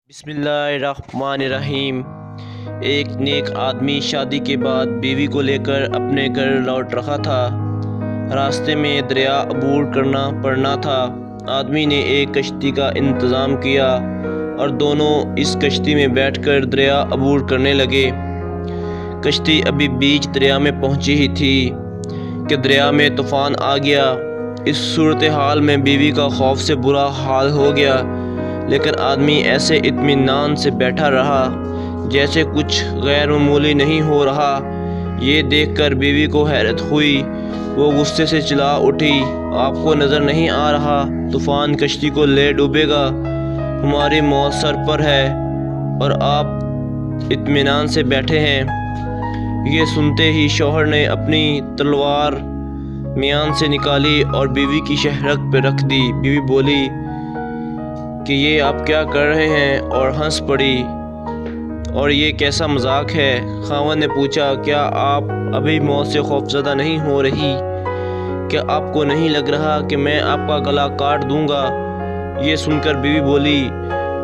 بسم اللہ الرحمن الرحیم۔ ایک نیک آدمی شادی کے بعد بیوی کو لے کر اپنے گھر لوٹ رہا تھا۔ راستے میں دریا عبور کرنا پڑنا تھا۔ آدمی نے ایک کشتی کا انتظام کیا اور دونوں اس کشتی میں بیٹھ کر دریا عبور کرنے لگے۔ کشتی ابھی بیچ دریا میں پہنچی ہی تھی کہ دریا میں طوفان آ گیا۔ اس صورتحال میں بیوی کا خوف سے برا حال ہو گیا، لیکن آدمی ایسے اطمینان سے بیٹھا رہا جیسے کچھ غیر معمولی نہیں ہو رہا۔ یہ دیکھ کر بیوی کو حیرت ہوئی۔ وہ غصے سے چلا اٹھی، آپ کو نظر نہیں آ رہا طوفان کشتی کو لے ڈوبے گا؟ ہماری موت سر پر ہے اور آپ اطمینان سے بیٹھے ہیں۔ یہ سنتے ہی شوہر نے اپنی تلوار میان سے نکالی اور بیوی کی شہرک پہ رکھ دی۔ بیوی بولی کہ یہ آپ کیا کر رہے ہیں اور ہنس پڑی، اور یہ کیسا مذاق ہے؟ خاوند نے پوچھا، کیا آپ ابھی موت سے خوفزدہ نہیں ہو رہی؟ کیا آپ کو نہیں لگ رہا کہ میں آپ کا گلا کاٹ دوں گا؟ یہ سن کر بیوی بولی،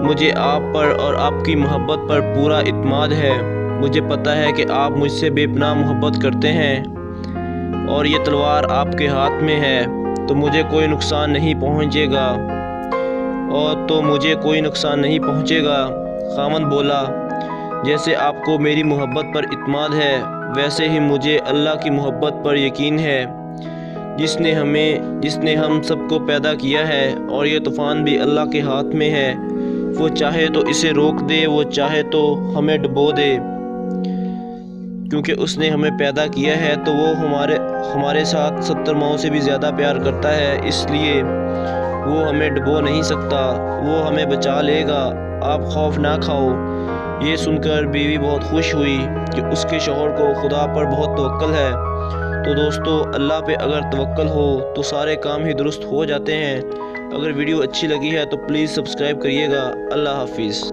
مجھے آپ پر اور آپ کی محبت پر پورا اعتماد ہے۔ مجھے پتہ ہے کہ آپ مجھ سے بے پناہ محبت کرتے ہیں اور یہ تلوار آپ کے ہاتھ میں ہے تو مجھے کوئی نقصان نہیں پہنچے گا۔ خاوند بولا، جیسے آپ کو میری محبت پر اعتماد ہے ویسے ہی مجھے اللہ کی محبت پر یقین ہے، جس نے ہم سب کو پیدا کیا ہے، اور یہ طوفان بھی اللہ کے ہاتھ میں ہے۔ وہ چاہے تو اسے روک دے، وہ چاہے تو ہمیں ڈبو دے۔ کیونکہ اس نے ہمیں پیدا کیا ہے تو وہ ہمارے ساتھ 70 ماؤں سے بھی زیادہ پیار کرتا ہے، اس لیے وہ ہمیں ڈبو نہیں سکتا، وہ ہمیں بچا لے گا، آپ خوف نہ کھاؤ۔ یہ سن کر بیوی بہت خوش ہوئی کہ اس کے شوہر کو خدا پر بہت توکل ہے۔ تو دوستو، اللہ پہ اگر توکل ہو تو سارے کام ہی درست ہو جاتے ہیں۔ اگر ویڈیو اچھی لگی ہے تو پلیز سبسکرائب کریے گا۔ اللہ حافظ۔